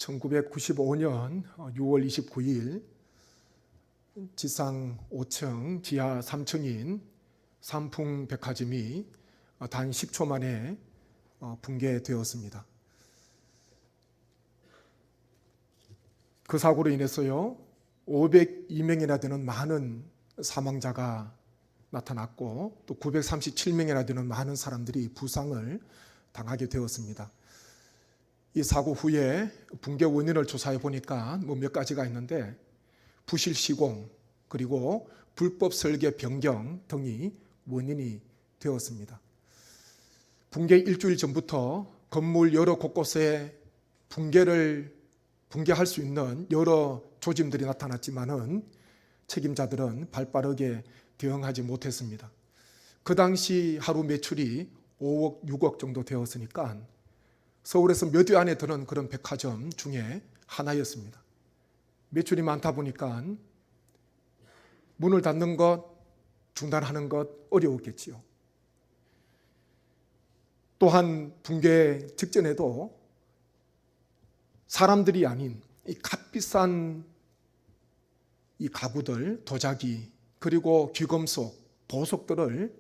1995년 6월 29일 지상 5층, 지하 3층인 삼풍백화점이 단 10초 만에 붕괴되었습니다. 그 사고로 인해서요 502명이나 되는 많은 사망자가 나타났고 또 937명이나 되는 많은 사람들이 부상을 당하게 되었습니다. 이 사고 후에 붕괴 원인을 조사해 보니까 몇 가지가 있는데 부실 시공 그리고 불법 설계 변경 등이 원인이 되었습니다. 붕괴 일주일 전부터 건물 여러 곳곳에 붕괴할 수 있는 여러 조짐들이 나타났지만은 책임자들은 발빠르게 대응하지 못했습니다. 그 당시 하루 매출이 5억, 6억 정도 되었으니까 서울에서 몇 위 안에 드는 그런 백화점 중에 하나였습니다. 매출이 많다 보니까 문을 닫는 것, 중단하는 것 어려웠겠지요. 또한 붕괴 직전에도 사람들이 아닌 이 값비싼 이 가구들, 도자기, 그리고 귀금속, 보석들을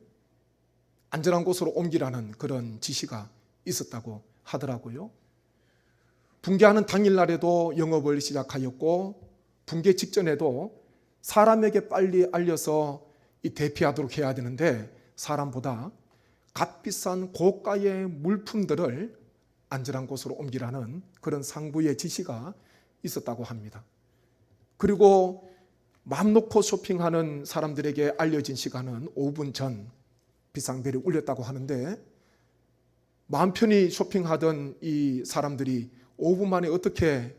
안전한 곳으로 옮기라는 그런 지시가 있었다고 하더라고요. 붕괴하는 당일날에도 영업을 시작하였고 붕괴 직전에도 사람에게 빨리 알려서 대피하도록 해야 되는데 사람보다 값비싼 고가의 물품들을 안전한 곳으로 옮기라는 그런 상부의 지시가 있었다고 합니다. 그리고 마음 놓고 쇼핑하는 사람들에게 알려진 시간은 5분 전 비상벨이 울렸다고 하는데 마음 편히 쇼핑하던 이 사람들이 5분 만에 어떻게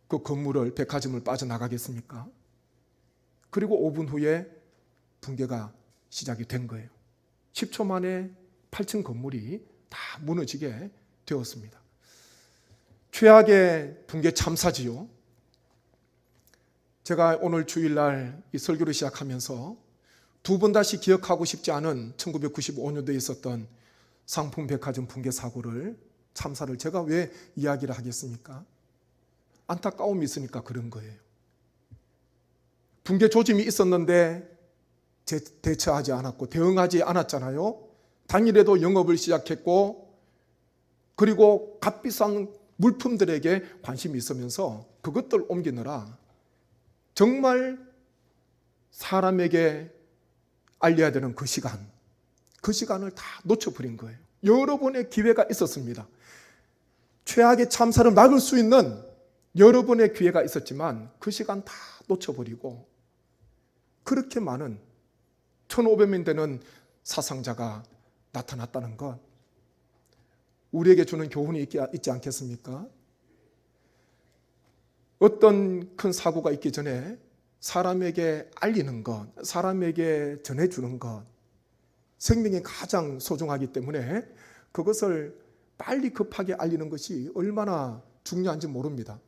그 건물을, 백화점을 빠져나가겠습니까? 그리고 5분 후에 붕괴가 시작이 된 거예요. 10초 만에 8층 건물이 다 무너지게 되었습니다. 최악의 붕괴 참사지요. 제가 오늘 주일날 이 설교를 시작하면서 두 번 다시 기억하고 싶지 않은 1995년도에 있었던 상풍백화점 붕괴 사고를, 참사를 제가 왜 이야기를 하겠습니까? 안타까움이 있으니까 그런 거예요. 붕괴 조짐이 있었는데 대처하지 않았고 대응하지 않았잖아요. 당일에도 영업을 시작했고 그리고 값비싼 물품들에게 관심이 있으면서 그것들 옮기느라 정말 사람에게 알려야 되는 그 시간을 다 놓쳐버린 거예요. 여러 번의 기회가 있었습니다. 최악의 참사를 막을 수 있는 여러 번의 기회가 있었지만 그 시간 다 놓쳐버리고 그렇게 많은 1,500명 되는 사상자가 나타났다는 것, 우리에게 주는 교훈이 있지 않겠습니까? 어떤 큰 사고가 있기 전에 사람에게 알리는 것, 사람에게 전해주는 것, 생명이 가장 소중하기 때문에 그것을 빨리 급하게 알리는 것이 얼마나 중요한지 모릅니다.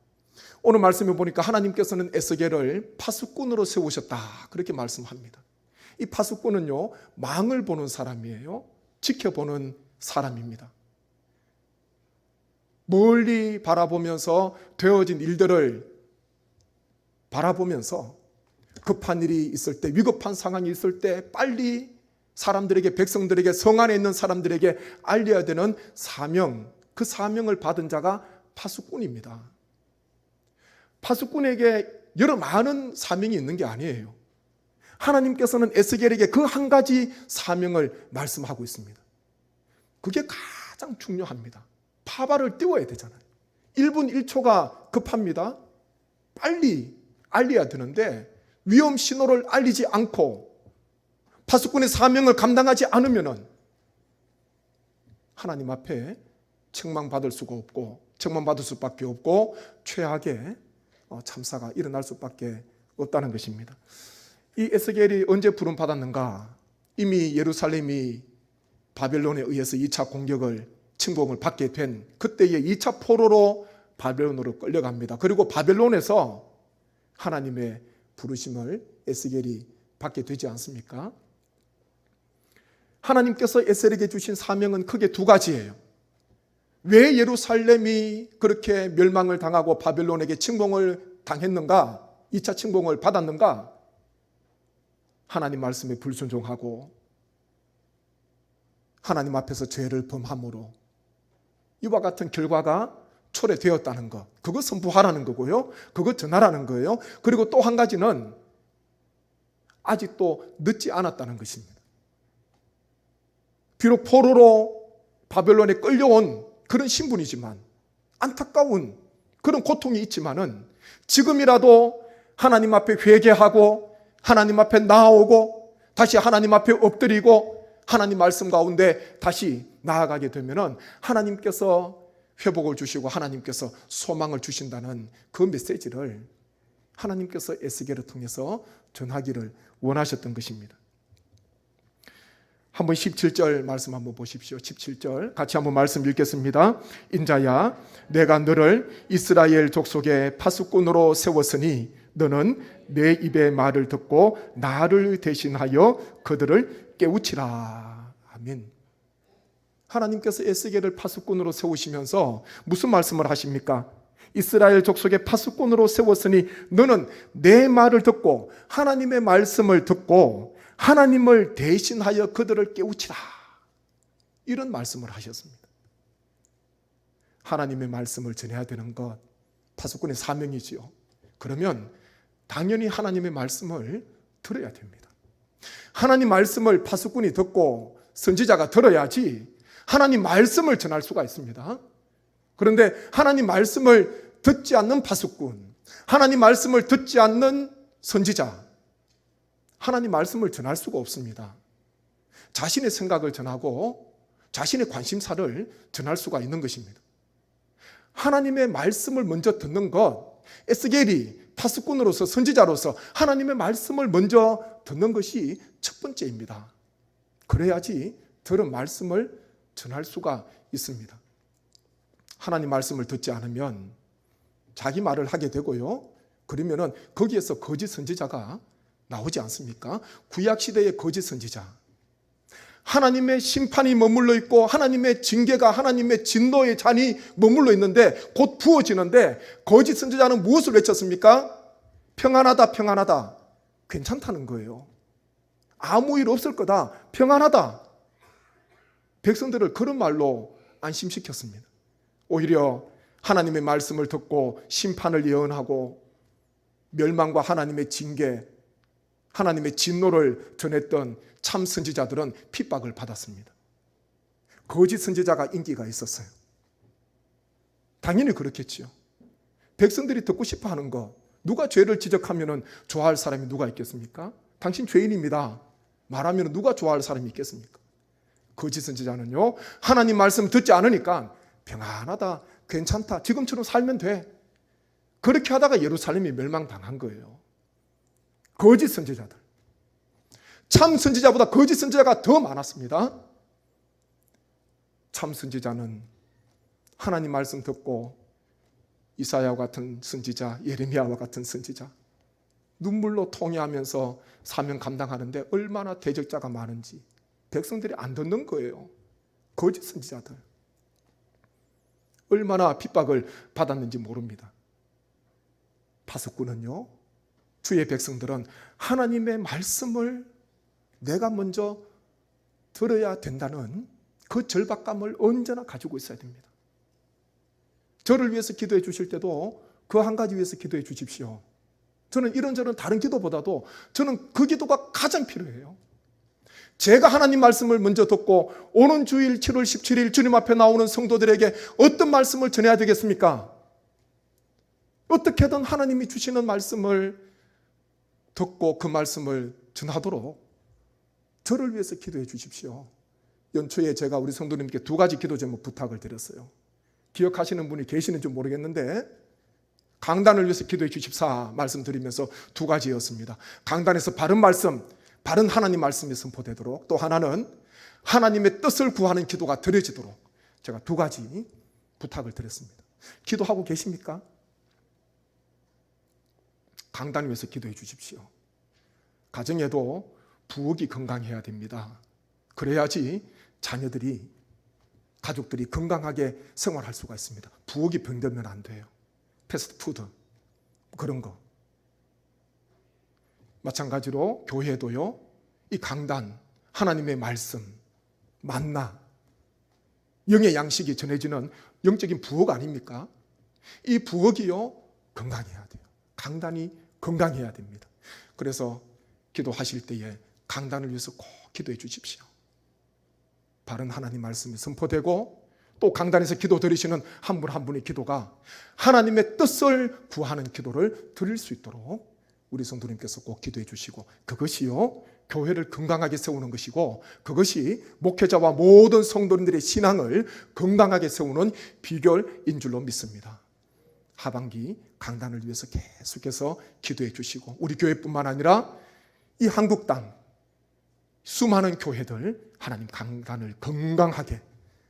오늘 말씀에 보니까 하나님께서는 에스겔을 파수꾼으로 세우셨다 그렇게 말씀합니다. 이 파수꾼은요 망을 보는 사람이에요. 지켜보는 사람입니다. 멀리 바라보면서 되어진 일들을 바라보면서 급한 일이 있을 때, 위급한 상황이 있을 때 빨리 사람들에게, 백성들에게, 성 안에 있는 사람들에게 알려야 되는 사명, 그 사명을 받은 자가 파수꾼입니다. 파수꾼에게 여러 많은 사명이 있는 게 아니에요. 하나님께서는 에스겔에게 그 한 가지 사명을 말씀하고 있습니다. 그게 가장 중요합니다. 파발을 띄워야 되잖아요. 1분 1초가 급합니다. 빨리 알려야 되는데 위험 신호를 알리지 않고 파수꾼의 사명을 감당하지 않으면 하나님 앞에 책망받을 수가 없고 책망받을 수밖에 없고 최악의 참사가 일어날 수밖에 없다는 것입니다. 이 에스겔이 언제 부름받았는가? 이미 예루살렘이 바벨론에 의해서 2차 공격을, 침공을 받게 된 그때의 2차 포로로 바벨론으로 끌려갑니다. 그리고 바벨론에서 하나님의 부르심을 에스겔이 받게 되지 않습니까? 하나님께서 에스겔에게 주신 사명은 크게 두 가지예요. 왜 예루살렘이 그렇게 멸망을 당하고 바벨론에게 침공을 당했는가? 2차 침공을 받았는가? 하나님 말씀에 불순종하고 하나님 앞에서 죄를 범함으로 이와 같은 결과가 초래되었다는 것, 그거 선포하라는 거고요. 그거 전하라는 거예요. 그리고 또 한 가지는 아직도 늦지 않았다는 것입니다. 비록 포로로 바벨론에 끌려온 그런 신분이지만, 안타까운 그런 고통이 있지만은 지금이라도 하나님 앞에 회개하고 하나님 앞에 나아오고 다시 하나님 앞에 엎드리고 하나님 말씀 가운데 다시 나아가게 되면은 하나님께서 회복을 주시고 하나님께서 소망을 주신다는 그 메시지를 하나님께서 에스겔을 통해서 전하기를 원하셨던 것입니다. 한번 17절 말씀 한번 보십시오. 17절 같이 한번 말씀 읽겠습니다. 인자야, 내가 너를 이스라엘 족속의 파수꾼으로 세웠으니 너는 내 입의 말을 듣고 나를 대신하여 그들을 깨우치라. 아멘. 하나님께서 에스겔을 파수꾼으로 세우시면서 무슨 말씀을 하십니까? 이스라엘 족속의 파수꾼으로 세웠으니 너는 내 말을 듣고 하나님의 말씀을 듣고 하나님을 대신하여 그들을 깨우치라. 이런 말씀을 하셨습니다. 하나님의 말씀을 전해야 되는 것, 파수꾼의 사명이지요. 그러면 당연히 하나님의 말씀을 들어야 됩니다. 하나님 말씀을 파수꾼이 듣고 선지자가 들어야지 하나님 말씀을 전할 수가 있습니다. 그런데 하나님 말씀을 듣지 않는 파수꾼, 하나님 말씀을 듣지 않는 선지자, 하나님 말씀을 전할 수가 없습니다. 자신의 생각을 전하고 자신의 관심사를 전할 수가 있는 것입니다. 하나님의 말씀을 먼저 듣는 것, 에스겔이 파수꾼으로서 선지자로서 하나님의 말씀을 먼저 듣는 것이 첫 번째입니다. 그래야지 들은 말씀을 전할 수가 있습니다. 하나님 말씀을 듣지 않으면 자기 말을 하게 되고요. 그러면은 거기에서 거짓 선지자가 나오지 않습니까? 구약 시대의 거짓 선지자, 하나님의 심판이 머물러 있고 하나님의 징계가, 하나님의 진노의 잔이 머물러 있는데 곧 부어지는데 거짓 선지자는 무엇을 외쳤습니까? 평안하다, 평안하다. 괜찮다는 거예요. 아무 일 없을 거다, 평안하다. 백성들을 그런 말로 안심시켰습니다. 오히려 하나님의 말씀을 듣고 심판을 예언하고 멸망과 하나님의 징계, 하나님의 진노를 전했던 참 선지자들은 핍박을 받았습니다. 거짓 선지자가 인기가 있었어요. 당연히 그렇겠지요. 백성들이 듣고 싶어 하는 거, 누가 죄를 지적하면 좋아할 사람이 누가 있겠습니까? 당신 죄인입니다 말하면 누가 좋아할 사람이 있겠습니까? 거짓 선지자는요, 하나님 말씀 듣지 않으니까 평안하다, 괜찮다, 지금처럼 살면 돼. 그렇게 하다가 예루살렘이 멸망당한 거예요. 거짓 선지자들. 참 선지자보다 거짓 선지자가 더 많았습니다. 참 선지자는 하나님 말씀 듣고 이사야와 같은 선지자, 예레미야와 같은 선지자, 눈물로 통회하면서 사명 감당하는데 얼마나 대적자가 많은지 백성들이 안 듣는 거예요. 거짓 선지자들. 얼마나 핍박을 받았는지 모릅니다. 파수꾼은요, 주의 백성들은 하나님의 말씀을 내가 먼저 들어야 된다는 그 절박감을 언제나 가지고 있어야 됩니다. 저를 위해서 기도해 주실 때도 그 한 가지 위해서 기도해 주십시오. 저는 이런저런 다른 기도보다도 저는 그 기도가 가장 필요해요. 제가 하나님 말씀을 먼저 듣고 오는 주일 7월 17일 주님 앞에 나오는 성도들에게 어떤 말씀을 전해야 되겠습니까? 어떻게든 하나님이 주시는 말씀을 듣고 그 말씀을 전하도록 저를 위해서 기도해 주십시오. 연초에 제가 우리 성도님께 2가지 기도 제목 부탁을 드렸어요. 기억하시는 분이 계시는지 모르겠는데 강단을 위해서 기도해 주십사 말씀드리면서 2가지였습니다. 강단에서 바른 말씀, 바른 하나님 말씀이 선포되도록, 또 하나는 하나님의 뜻을 구하는 기도가 드려지도록 제가 2가지 부탁을 드렸습니다. 기도하고 계십니까? 강단 위해서 기도해 주십시오. 가정에도 부엌이 건강해야 됩니다. 그래야지 자녀들이 가족들이 건강하게 생활할 수가 있습니다. 부엌이 병들면 안 돼요. 패스트푸드 그런 거. 마찬가지로 교회도요, 이 강단, 하나님의 말씀, 만나, 영의 양식이 전해지는 영적인 부엌 아닙니까? 이 부엌이요, 건강해야 돼요. 강단이 건강해야 됩니다. 그래서 기도하실 때에 강단을 위해서 꼭 기도해 주십시오. 바른 하나님 말씀이 선포되고 또 강단에서 기도 드리시는 한 분 한 분의 기도가 하나님의 뜻을 구하는 기도를 드릴 수 있도록 우리 성도님께서 꼭 기도해 주시고, 그것이요 교회를 건강하게 세우는 것이고, 그것이 목회자와 모든 성도님들의 신앙을 건강하게 세우는 비결인 줄로 믿습니다. 하반기 강단을 위해서 계속해서 기도해 주시고, 우리 교회뿐만 아니라 이 한국 땅 수많은 교회들 하나님 강단을 건강하게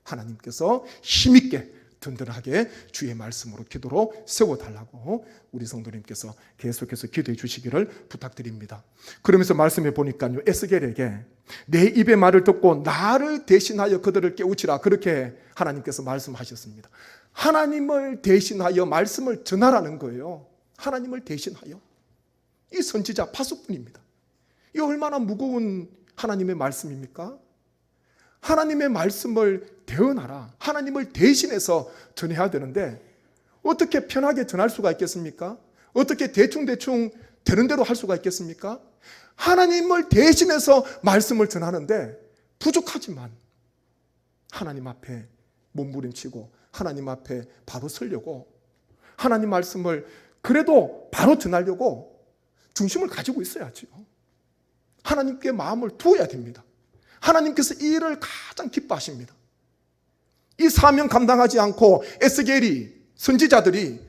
하나님께서 힘있게 든든하게 주의 말씀으로 기도로 세워달라고 우리 성도님께서 계속해서 기도해 주시기를 부탁드립니다. 그러면서 말씀해 보니까요, 에스겔에게 내 입의 말을 듣고 나를 대신하여 그들을 깨우치라, 그렇게 하나님께서 말씀하셨습니다. 하나님을 대신하여 말씀을 전하라는 거예요. 하나님을 대신하여. 이 선지자 파수꾼입니다. 이 얼마나 무거운 하나님의 말씀입니까? 하나님의 말씀을 대언하라. 하나님을 대신해서 전해야 되는데 어떻게 편하게 전할 수가 있겠습니까? 어떻게 대충대충 되는 대로 할 수가 있겠습니까? 하나님을 대신해서 말씀을 전하는데 부족하지만 하나님 앞에 몸부림치고 하나님 앞에 바로 서려고, 하나님 말씀을 그래도 바로 전하려고 중심을 가지고 있어야죠. 하나님께 마음을 두어야 됩니다. 하나님께서 이 일을 가장 기뻐하십니다. 이 사명 감당하지 않고 에스겔이, 선지자들이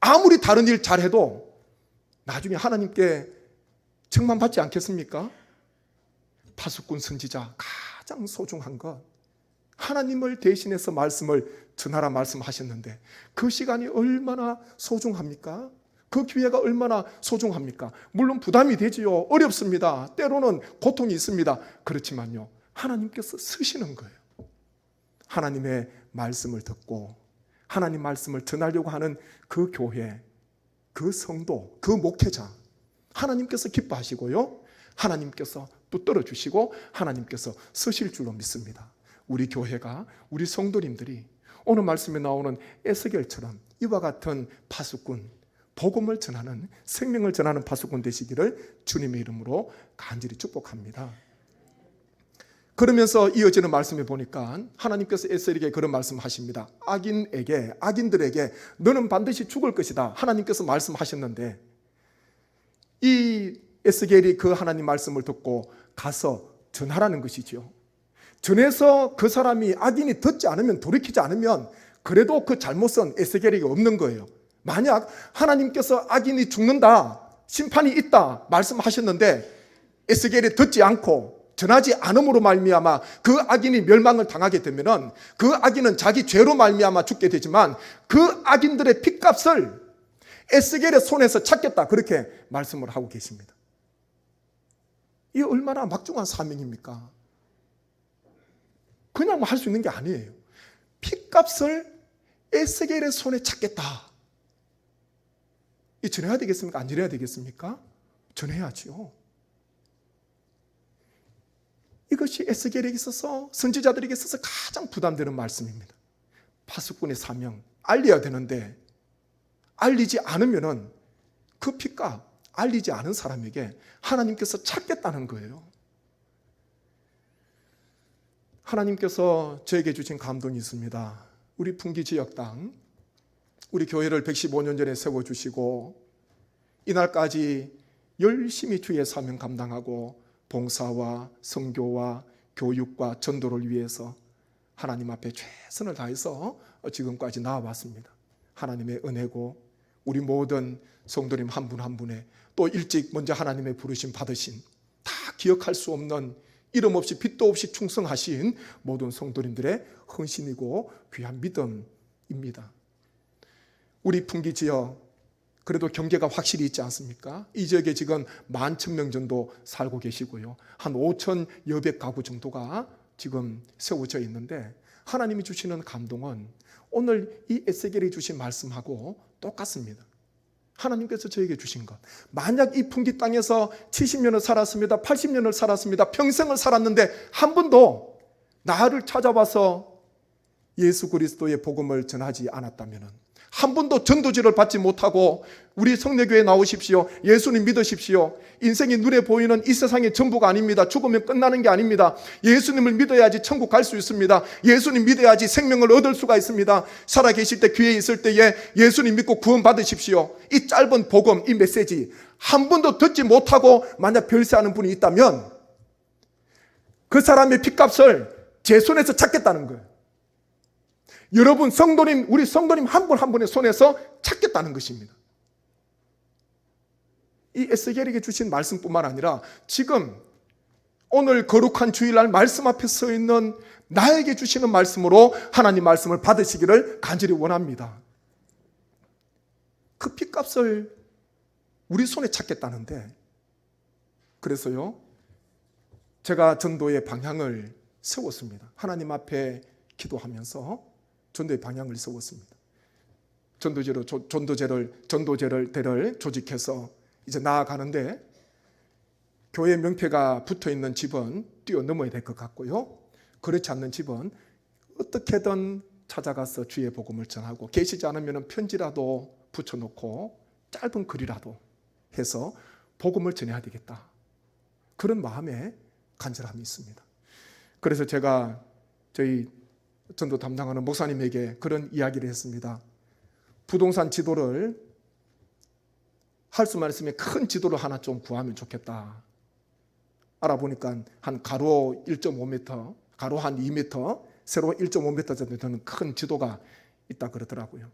아무리 다른 일 잘해도 나중에 하나님께 책망받지 않겠습니까? 파수꾼 선지자 가장 소중한 것, 하나님을 대신해서 말씀을 전하라 말씀하셨는데 그 시간이 얼마나 소중합니까? 그 기회가 얼마나 소중합니까? 물론 부담이 되지요. 어렵습니다. 때로는 고통이 있습니다. 그렇지만요, 하나님께서 쓰시는 거예요. 하나님의 말씀을 듣고 하나님 말씀을 전하려고 하는 그 교회, 그 성도, 그 목회자, 하나님께서 기뻐하시고요, 하나님께서 붙들어 주시고 하나님께서 쓰실 줄로 믿습니다. 우리 교회가, 우리 성도님들이 오늘 말씀에 나오는 에스겔처럼 이와 같은 파수꾼, 복음을 전하는, 생명을 전하는 파수꾼 되시기를 주님의 이름으로 간절히 축복합니다. 그러면서 이어지는 말씀에 보니까 하나님께서 에스겔에게 그런 말씀하십니다. 악인들에게 너는 반드시 죽을 것이다, 하나님께서 말씀하셨는데 이 에스겔이 그 하나님 말씀을 듣고 가서 전하라는 것이죠. 전해서 그 사람이, 악인이 듣지 않으면, 돌이키지 않으면 그래도 그 잘못은 에스겔에게 없는 거예요. 만약 하나님께서 악인이 죽는다, 심판이 있다 말씀하셨는데 에스겔이 듣지 않고 전하지 않음으로 말미암아 그 악인이 멸망을 당하게 되면은 그 악인은 자기 죄로 말미암아 죽게 되지만 그 악인들의 핏값을 에스겔의 손에서 찾겠다, 그렇게 말씀을 하고 계십니다. 이게 얼마나 막중한 사명입니까? 그냥 할 수 있는 게 아니에요. 핏값을 에스겔의 손에 찾겠다. 이 전해야 되겠습니까? 안 전해야 되겠습니까? 전해야지요. 이것이 에스겔에게 있어서, 선지자들에게 있어서 가장 부담되는 말씀입니다. 파수꾼의 사명, 알려야 되는데 알리지 않으면은 그 핏값, 알리지 않은 사람에게 하나님께서 찾겠다는 거예요. 하나님께서 저에게 주신 감동이 있습니다. 우리 풍기 지역 땅, 우리 교회를 115년 전에 세워주시고 이날까지 열심히 주의 사명 감당하고 봉사와 선교와 교육과 전도를 위해서 하나님 앞에 최선을 다해서 지금까지 나아왔습니다. 하나님의 은혜고 우리 모든 성도님 한 분 한 분의 또 일찍 먼저 하나님의 부르심 받으신, 다 기억할 수 없는, 이름 없이 빛도 없이 충성하신 모든 성도님들의 헌신이고 귀한 믿음입니다. 우리 풍기 지역, 그래도 경계가 확실히 있지 않습니까? 이 지역에 지금 11,000명 정도 살고 계시고요, 한 5,000여백 가구 정도가 지금 세워져 있는데 하나님이 주시는 감동은 오늘 이 에스겔이 주신 말씀하고 똑같습니다. 하나님께서 저에게 주신 것. 만약 이 풍기 땅에서 70년을 살았습니다. 80년을 살았습니다. 평생을 살았는데 한 번도 나를 찾아와서 예수 그리스도의 복음을 전하지 않았다면, 한 번도 전도지를 받지 못하고 우리 성례교회 나오십시오, 예수님 믿으십시오, 인생이 눈에 보이는 이 세상의 전부가 아닙니다, 죽으면 끝나는 게 아닙니다, 예수님을 믿어야지 천국 갈 수 있습니다, 예수님 믿어야지 생명을 얻을 수가 있습니다, 살아계실 때 귀에 있을 때에 예수님 믿고 구원 받으십시오, 이 짧은 복음, 이 메시지 한 번도 듣지 못하고 만약 별세하는 분이 있다면 그 사람의 핏값을 제 손에서 찾겠다는 거예요. 여러분 성도님, 우리 성도님 한 분 한 분의 손에서 찾겠다는 것입니다. 이 에스겔에게 주신 말씀뿐만 아니라 지금 오늘 거룩한 주일날 말씀 앞에 서 있는 나에게 주시는 말씀으로 하나님 말씀을 받으시기를 간절히 원합니다. 그 핏값을 우리 손에 찾겠다는데, 그래서요 제가 전도의 방향을 세웠습니다. 하나님 앞에 기도하면서 전도의 방향을 세웠습니다. 전도제를 조직해서 이제 나아가는데, 교회 명패가 붙어있는 집은 뛰어넘어야 될 것 같고요, 그렇지 않는 집은 어떻게든 찾아가서 주의 복음을 전하고, 계시지 않으면 편지라도 붙여놓고 짧은 글이라도 해서 복음을 전해야 되겠다, 그런 마음에 간절함이 있습니다. 그래서 제가 저희 전도 담당하는 목사님에게 그런 이야기를 했습니다. 부동산 지도를 할 수만 있으면 큰 지도를 하나 좀 구하면 좋겠다. 알아보니까 한 가로 1.5m, 가로 한 2m, 세로 1.5m 정도 되는 큰 지도가 있다 그러더라고요.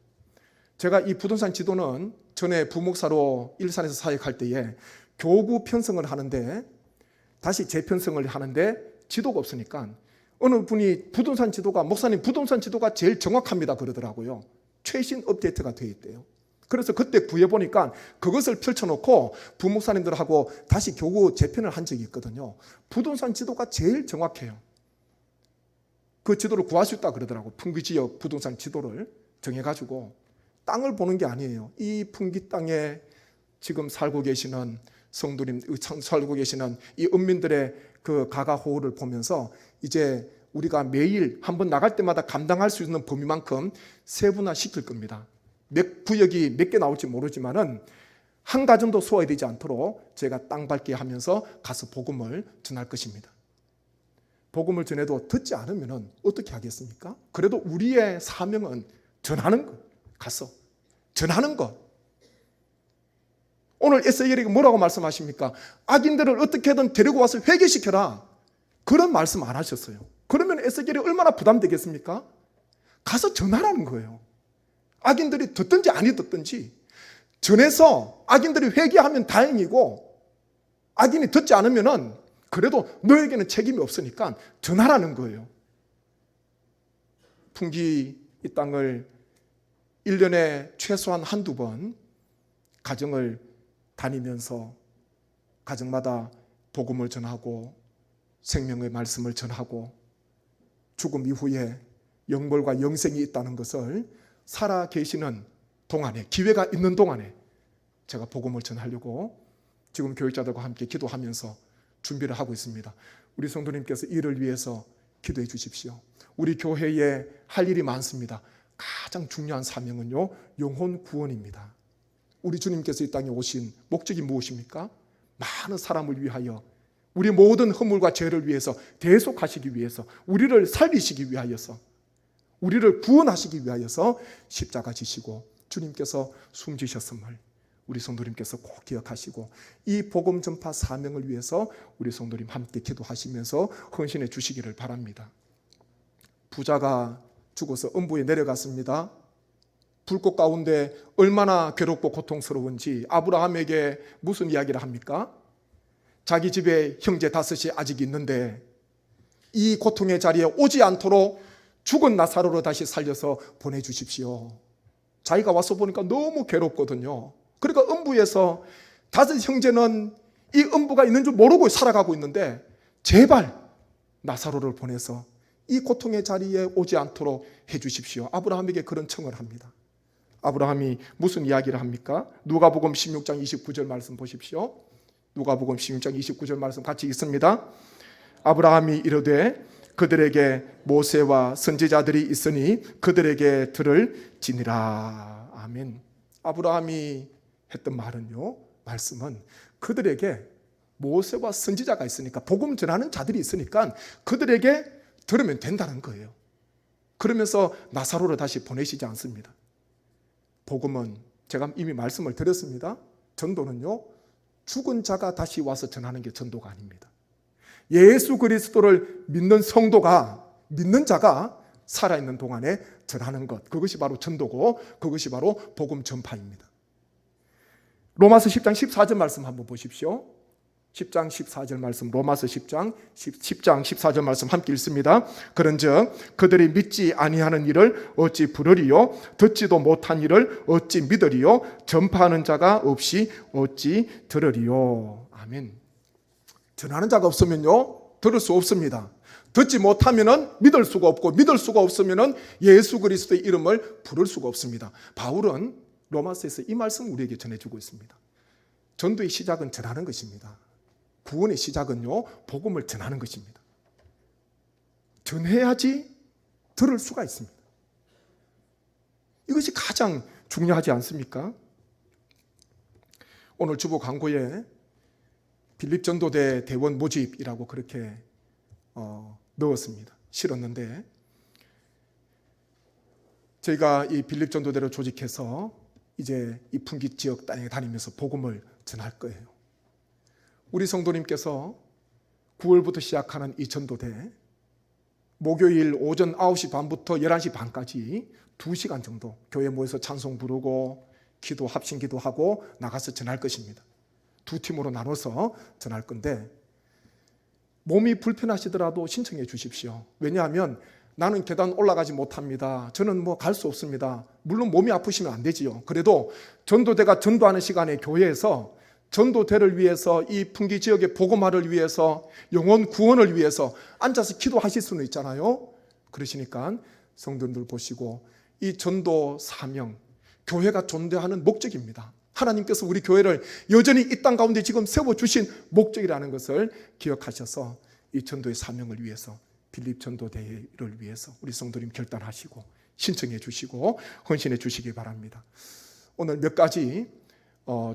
제가 이 부동산 지도는 전에 부목사로 일산에서 사역할 때에 교구 편성을 하는데, 다시 재편성을 하는데 지도가 없으니까 어느 분이 부동산 지도가, 목사님 부동산 지도가 제일 정확합니다 그러더라고요. 최신 업데이트가 되어 있대요. 그래서 그때 구해보니까 그것을 펼쳐놓고 부목사님들하고 다시 교구 재편을 한 적이 있거든요. 부동산 지도가 제일 정확해요. 그 지도를 구할 수 있다 그러더라고요. 풍기지역 부동산 지도를 정해가지고 땅을 보는 게 아니에요. 이 풍기 땅에 지금 살고 계시는 성도님, 살고 계시는 이 은민들의 그 가가호우를 보면서 이제 우리가 매일 한번 나갈 때마다 감당할 수 있는 범위만큼 세분화 시킬 겁니다. 몇 구역이 몇 개 나올지 모르지만은 한 가정도 소화되지 않도록 제가 땅 밟게 하면서 가서 복음을 전할 것입니다. 복음을 전해도 듣지 않으면 어떻게 하겠습니까? 그래도 우리의 사명은 전하는 것, 가서 전하는 것. 오늘 에스겔에게 뭐라고 말씀하십니까? 악인들을 어떻게든 데리고 와서 회개시켜라, 그런 말씀 안 하셨어요. 그러면 에스겔이 얼마나 부담되겠습니까? 가서 전하라는 거예요. 악인들이 듣든지 아니 듣든지 전해서 악인들이 회개하면 다행이고, 악인이 듣지 않으면 그래도 너에게는 책임이 없으니까 전하라는 거예요. 풍기 이 땅을 1년에 최소한 한두 번 가정을 다니면서 가정마다 복음을 전하고 생명의 말씀을 전하고 죽음 이후에 영벌과 영생이 있다는 것을 살아 계시는 동안에, 기회가 있는 동안에 제가 복음을 전하려고 지금 교육자들과 함께 기도하면서 준비를 하고 있습니다. 우리 성도님께서 이를 위해서 기도해 주십시오. 우리 교회에 할 일이 많습니다. 가장 중요한 사명은요, 영혼 구원입니다. 우리 주님께서 이 땅에 오신 목적이 무엇입니까? 많은 사람을 위하여, 우리 모든 허물과 죄를 위해서 대속하시기 위해서, 우리를 살리시기 위하여서, 우리를 구원하시기 위하여서 십자가 지시고 주님께서 숨지셨음을 우리 성도님께서 꼭 기억하시고, 이 복음 전파 사명을 위해서 우리 성도님 함께 기도하시면서 헌신해 주시기를 바랍니다. 부자가 죽어서 음부에 내려갔습니다. 불꽃 가운데 얼마나 괴롭고 고통스러운지 아브라함에게 무슨 이야기를 합니까? 자기 집에 형제 5이 아직 있는데 이 고통의 자리에 오지 않도록 죽은 나사로를 다시 살려서 보내주십시오. 자기가 와서 보니까 너무 괴롭거든요. 그러니까 음부에서 5 형제는 이 음부가 있는 줄 모르고 살아가고 있는데 제발 나사로를 보내서 이 고통의 자리에 오지 않도록 해주십시오. 아브라함에게 그런 청을 합니다. 아브라함이 무슨 이야기를 합니까? 누가복음 16장 29절 말씀 보십시오. 누가복음 16장 29절 말씀 같이 읽습니다. 아브라함이 이르되 그들에게 모세와 선지자들이 있으니 그들에게 들을지니라. 아멘. 아브라함이 했던 말은요, 말씀은 그들에게 모세와 선지자가 있으니까, 복음 전하는 자들이 있으니까 그들에게 들으면 된다는 거예요. 그러면서 나사로를 다시 보내시지 않습니다. 복음은 제가 이미 말씀을 드렸습니다. 전도는요, 죽은 자가 다시 와서 전하는 게 전도가 아닙니다. 예수 그리스도를 믿는 성도가, 믿는 자가 살아있는 동안에 전하는 것, 그것이 바로 전도고 그것이 바로 복음 전파입니다. 로마서 10장 14절 말씀 한번 보십시오. 10장 14절 말씀, 로마서 10장 14절 말씀 함께 읽습니다. 그런즉 그들이 믿지 아니하는 일을 어찌 부르리요? 듣지도 못한 일을 어찌 믿으리요? 전파하는 자가 없이 어찌 들으리요? 아멘. 전하는 자가 없으면요, 들을 수 없습니다. 듣지 못하면은 믿을 수가 없고, 믿을 수가 없으면은 예수 그리스도의 이름을 부를 수가 없습니다. 바울은 로마서에서 이 말씀 우리에게 전해주고 있습니다. 전도의 시작은 전하는 것입니다. 구원의 시작은요, 복음을 전하는 것입니다. 전해야지 들을 수가 있습니다. 이것이 가장 중요하지 않습니까? 오늘 주보 광고에 빌립전도대 대원 모집이라고 그렇게 넣었습니다. 실었는데, 저희가 이 빌립전도대를 조직해서 이제 이 풍기 지역 땅에 다니면서 복음을 전할 거예요. 우리 성도님께서 9월부터 시작하는 이 전도대, 목요일 오전 9시 반부터 11시 반까지 2시간 정도 교회 모여서 찬송 부르고 기도, 합심 기도하고 나가서 전할 것입니다. 두 팀으로 나눠서 전할 건데, 몸이 불편하시더라도 신청해 주십시오. 왜냐하면 나는 계단 올라가지 못합니다. 저는 뭐 갈 수 없습니다. 물론 몸이 아프시면 안 되지요. 그래도 전도대가 전도하는 시간에 교회에서 전도대를 위해서, 이 풍기 지역의 복음화를 위해서, 영혼 구원을 위해서 앉아서 기도하실 수는 있잖아요. 그러시니까 성도들 보시고, 이 전도 사명, 교회가 존재하는 목적입니다. 하나님께서 우리 교회를 여전히 이 땅 가운데 지금 세워주신 목적이라는 것을 기억하셔서 이 전도의 사명을 위해서, 빌립 전도대를 위해서 우리 성도님 결단하시고 신청해 주시고 헌신해 주시기 바랍니다. 오늘 몇 가지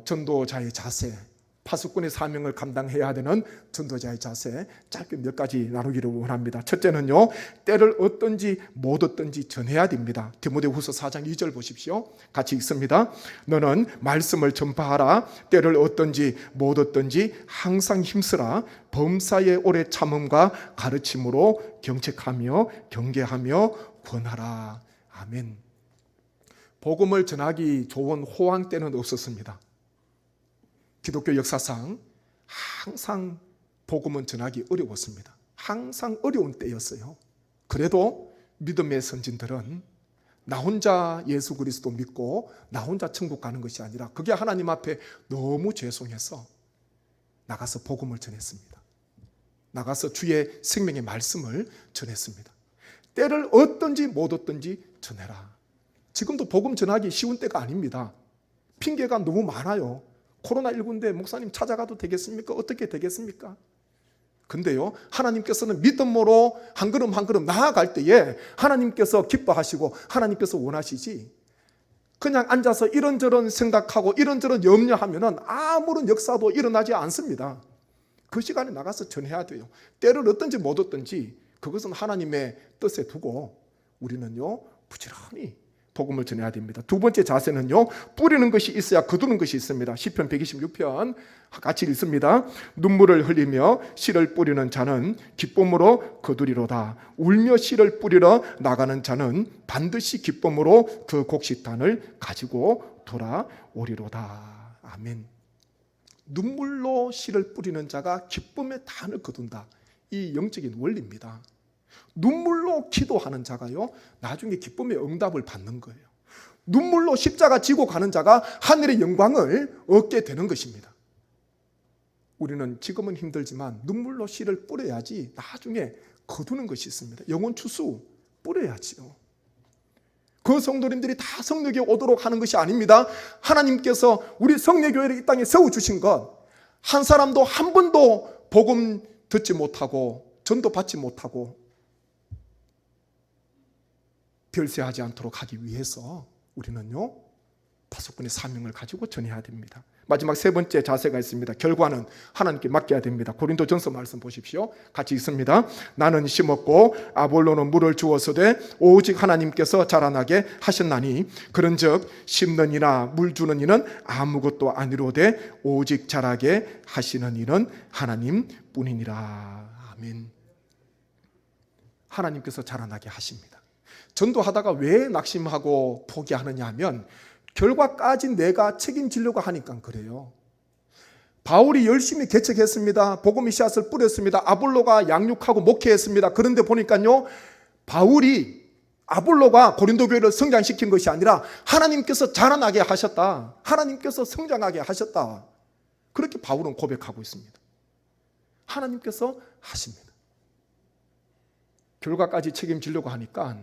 전도자의 자세, 파수꾼의 사명을 감당해야 되는 전도자의 자세, 짧게 몇 가지 나누기를 원합니다. 첫째는요, 때를 얻든지 못 얻든지 전해야 됩니다. 디모데후서 4장 2절 보십시오. 같이 읽습니다. 너는 말씀을 전파하라. 때를 얻든지 못 얻든지 항상 힘쓰라. 범사의 오래 참음과 가르침으로 경책하며 경계하며 권하라. 아멘. 복음을 전하기 좋은 호황 때는 없었습니다. 기독교 역사상 항상 복음은 전하기 어려웠습니다. 항상 어려운 때였어요. 그래도 믿음의 선진들은 나 혼자 예수 그리스도 믿고 나 혼자 천국 가는 것이 아니라, 그게 하나님 앞에 너무 죄송해서 나가서 복음을 전했습니다. 나가서 주의 생명의 말씀을 전했습니다. 때를 얻든지 못 얻든지 전해라. 지금도 복음 전하기 쉬운 때가 아닙니다. 핑계가 너무 많아요. 코로나19인데 목사님 찾아가도 되겠습니까? 어떻게 되겠습니까? 근데요, 하나님께서는 믿음으로 한 걸음 한 걸음 나아갈 때에 하나님께서 기뻐하시고 하나님께서 원하시지, 그냥 앉아서 이런저런 생각하고 이런저런 염려하면 아무런 역사도 일어나지 않습니다. 그 시간에 나가서 전해야 돼요. 때를 얻든지 못 얻든지 그것은 하나님의 뜻에 두고 우리는요, 부지런히 복음을 전해야 됩니다. 두 번째 자세는요, 뿌리는 것이 있어야 거두는 것이 있습니다. 시편 126편 같이 읽습니다. 눈물을 흘리며 씨를 뿌리는 자는 기쁨으로 거두리로다. 울며 씨를 뿌리러 나가는 자는 반드시 기쁨으로 그 곡식단을 가지고 돌아오리로다. 아멘. 눈물로 씨를 뿌리는 자가 기쁨의 단을 거둔다. 이 영적인 원리입니다. 눈물로 기도하는 자가요, 나중에 기쁨의 응답을 받는 거예요. 눈물로 십자가 지고 가는 자가 하늘의 영광을 얻게 되는 것입니다. 우리는 지금은 힘들지만 눈물로 씨를 뿌려야지 나중에 거두는 것이 있습니다. 영혼 추수 뿌려야지요. 그 성도님들이 다 성령에 오도록 하는 것이 아닙니다. 하나님께서 우리 성례교회를 이 땅에 세워주신 것, 한 사람도 한 번도 복음 듣지 못하고 전도 받지 못하고 별세하지 않도록 하기 위해서 우리는요, 파수꾼의 사명을 가지고 전해야 됩니다. 마지막 세 번째 자세가 있습니다. 결과는 하나님께 맡겨야 됩니다. 고린도전서 말씀 보십시오. 같이 읽습니다. 나는 심었고 아볼로는 물을 주었으되 오직 하나님께서 자라나게 하셨나니 그런즉 심는 이나 물 주는 이는 아무것도 아니로되 오직 자라게 하시는 이는 하나님뿐이니라. 아멘. 하나님께서 자라나게 하십니다. 전도하다가 왜 낙심하고 포기하느냐 하면 결과까지 내가 책임지려고 하니까 그래요. 바울이 열심히 개척했습니다. 복음의 씨앗을 뿌렸습니다. 아볼로가 양육하고 목회했습니다. 그런데 보니까요, 바울이 아볼로가 고린도 교회를 성장시킨 것이 아니라 하나님께서 자라나게 하셨다. 하나님께서 성장하게 하셨다. 그렇게 바울은 고백하고 있습니다. 하나님께서 하십니다. 결과까지 책임지려고 하니까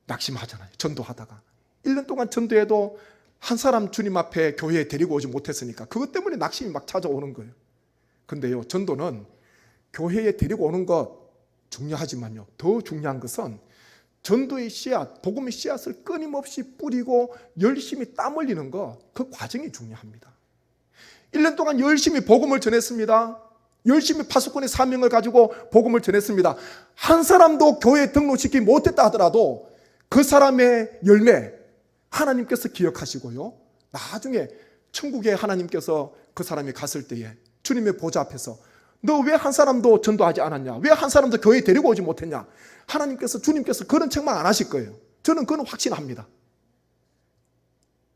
낙심하잖아요. 전도하다가 1년 동안 전도해도 한 사람 주님 앞에 교회에 데리고 오지 못했으니까 그것 때문에 낙심이 막 찾아오는 거예요. 근데요, 전도는 교회에 데리고 오는 것 중요하지만요, 더 중요한 것은 전도의 씨앗, 복음의 씨앗을 끊임없이 뿌리고 열심히 땀 흘리는 것, 그 과정이 중요합니다. 1년 동안 열심히 복음을 전했습니다. 열심히 파수꾼의 사명을 가지고 복음을 전했습니다. 한 사람도 교회에 등록시키지 못했다 하더라도 그 사람의 열매 하나님께서 기억하시고요, 나중에 천국에 하나님께서 그 사람이 갔을 때에 주님의 보좌 앞에서 너 왜 한 사람도 전도하지 않았냐, 왜 한 사람도 교회에 데리고 오지 못했냐, 하나님께서, 주님께서 그런 책망 안 하실 거예요. 저는 그건 확신합니다.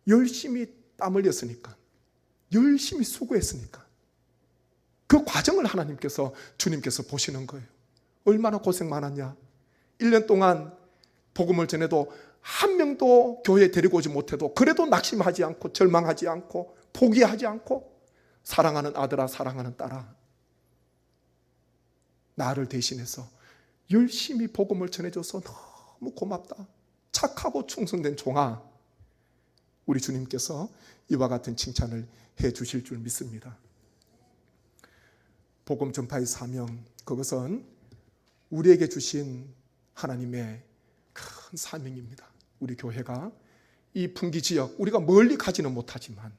열심히 땀 흘렸으니까, 열심히 수고했으니까 그 과정을 하나님께서, 주님께서 보시는 거예요. 얼마나 고생 많았냐. 1년 동안 복음을 전해도 한 명도 교회에 데리고 오지 못해도 그래도 낙심하지 않고 절망하지 않고 포기하지 않고 사랑하는 아들아, 사랑하는 딸아, 나를 대신해서 열심히 복음을 전해줘서 너무 고맙다, 착하고 충성된 종아, 우리 주님께서 이와 같은 칭찬을 해 주실 줄 믿습니다. 복음 전파의 사명, 그것은 우리에게 주신 하나님의 큰 사명입니다. 우리 교회가 이 풍기 지역, 우리가 멀리 가지는 못하지만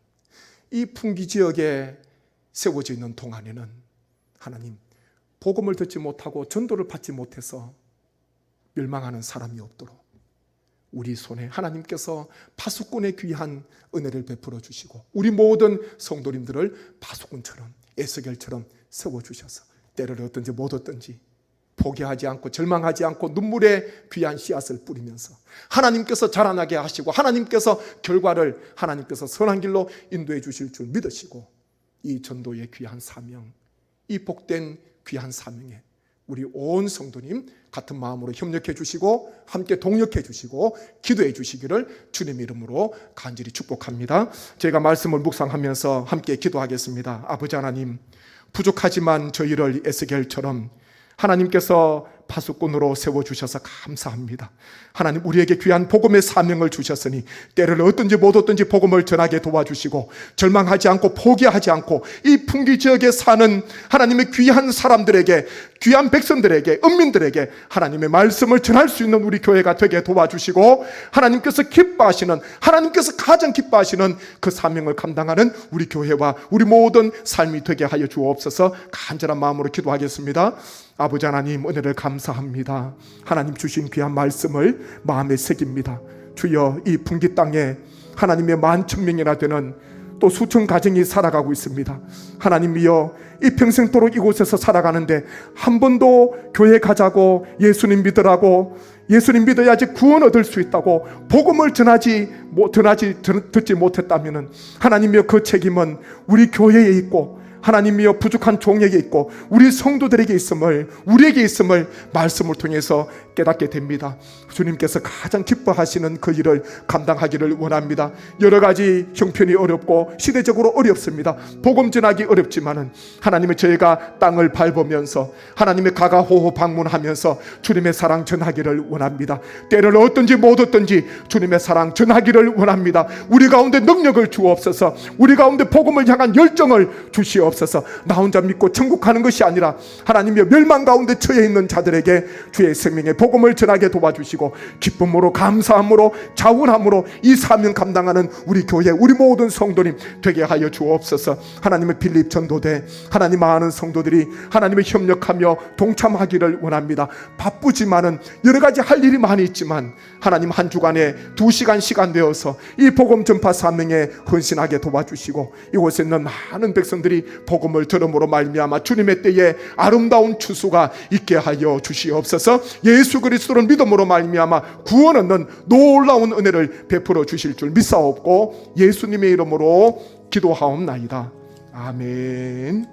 이 풍기 지역에 세워져 있는 동안에는 하나님, 복음을 듣지 못하고 전도를 받지 못해서 멸망하는 사람이 없도록 우리 손에 하나님께서 파수꾼의 귀한 은혜를 베풀어 주시고 우리 모든 성도님들을 파수꾼처럼, 에스겔처럼 세워주셔서 때를 얻든지 못 얻든지 포기하지 않고 절망하지 않고 눈물의 귀한 씨앗을 뿌리면서 하나님께서 자라나게 하시고 하나님께서 결과를 하나님께서 선한 길로 인도해 주실 줄 믿으시고 이 전도의 귀한 사명, 이 복된 귀한 사명에 우리 온 성도님 같은 마음으로 협력해 주시고 함께 동력해 주시고 기도해 주시기를 주님 이름으로 간절히 축복합니다. 제가 말씀을 묵상하면서 함께 기도하겠습니다. 아버지 하나님, 부족하지만 저희를 에스겔처럼 하나님께서 파수꾼으로 세워주셔서 감사합니다. 하나님, 우리에게 귀한 복음의 사명을 주셨으니 때를 얻든지 못 얻든지 복음을 전하게 도와주시고 절망하지 않고 포기하지 않고 이 풍기 지역에 사는 하나님의 귀한 사람들에게, 귀한 백성들에게, 은민들에게 하나님의 말씀을 전할 수 있는 우리 교회가 되게 도와주시고 하나님께서 기뻐하시는, 하나님께서 가장 기뻐하시는 그 사명을 감당하는 우리 교회와 우리 모든 삶이 되게 하여 주옵소서. 간절한 마음으로 기도하겠습니다. 아버지 하나님, 은혜를 감사합니다. 하나님 주신 귀한 말씀을 마음에 새깁니다. 주여, 이 풍기 땅에 하나님의 11,000명이나 되는 또 수천 가정이 살아가고 있습니다. 하나님이여, 이 평생도록 이곳에서 살아가는데 한 번도 교회 가자고, 예수님 믿으라고, 예수님 믿어야지 구원 얻을 수 있다고 복음을 듣지 못했다면 하나님이여, 그 책임은 우리 교회에 있고 하나님이여 부족한 종에게 있고 우리 성도들에게 있음을, 우리에게 있음을 말씀을 통해서 깨닫게 됩니다. 주님께서 가장 기뻐하시는 그 일을 감당하기를 원합니다. 여러 가지 형편이 어렵고 시대적으로 어렵습니다. 복음 전하기 어렵지만은 하나님의 저희가 땅을 밟으면서 하나님의 가가호호 방문하면서 주님의 사랑 전하기를 원합니다. 때를 얻든지 못 얻든지 주님의 사랑 전하기를 원합니다. 우리 가운데 능력을 주옵소서. 우리 가운데 복음을 향한 열정을 주시옵소서. 나 혼자 믿고 천국 가는 것이 아니라 하나님의 멸망 가운데 처해 있는 자들에게 주의 생명의 복음을 전하게 도와주시고 기쁨으로 감사함으로 자원함으로 이 사명 감당하는 우리 교회 우리 모든 성도님 되게 하여 주옵소서. 하나님의 빌립 전도대 하나님 많은 성도들이 하나님의 협력하며 동참하기를 원합니다. 바쁘지만은 여러 가지 할 일이 많이 있지만 하나님 한 주간에 2시간 시간 내어서 이 복음 전파 사명에 헌신하게 도와주시고 이곳에 있는 많은 백성들이 복음을 들음으로 말미암아 주님의 때에 아름다운 추수가 있게 하여 주시옵소서. 예수 그리스도를 믿음으로 말미암아 구원 얻는 놀라운 은혜를 베풀어 주실 줄 믿사옵고 예수님의 이름으로 기도하옵나이다. 아멘.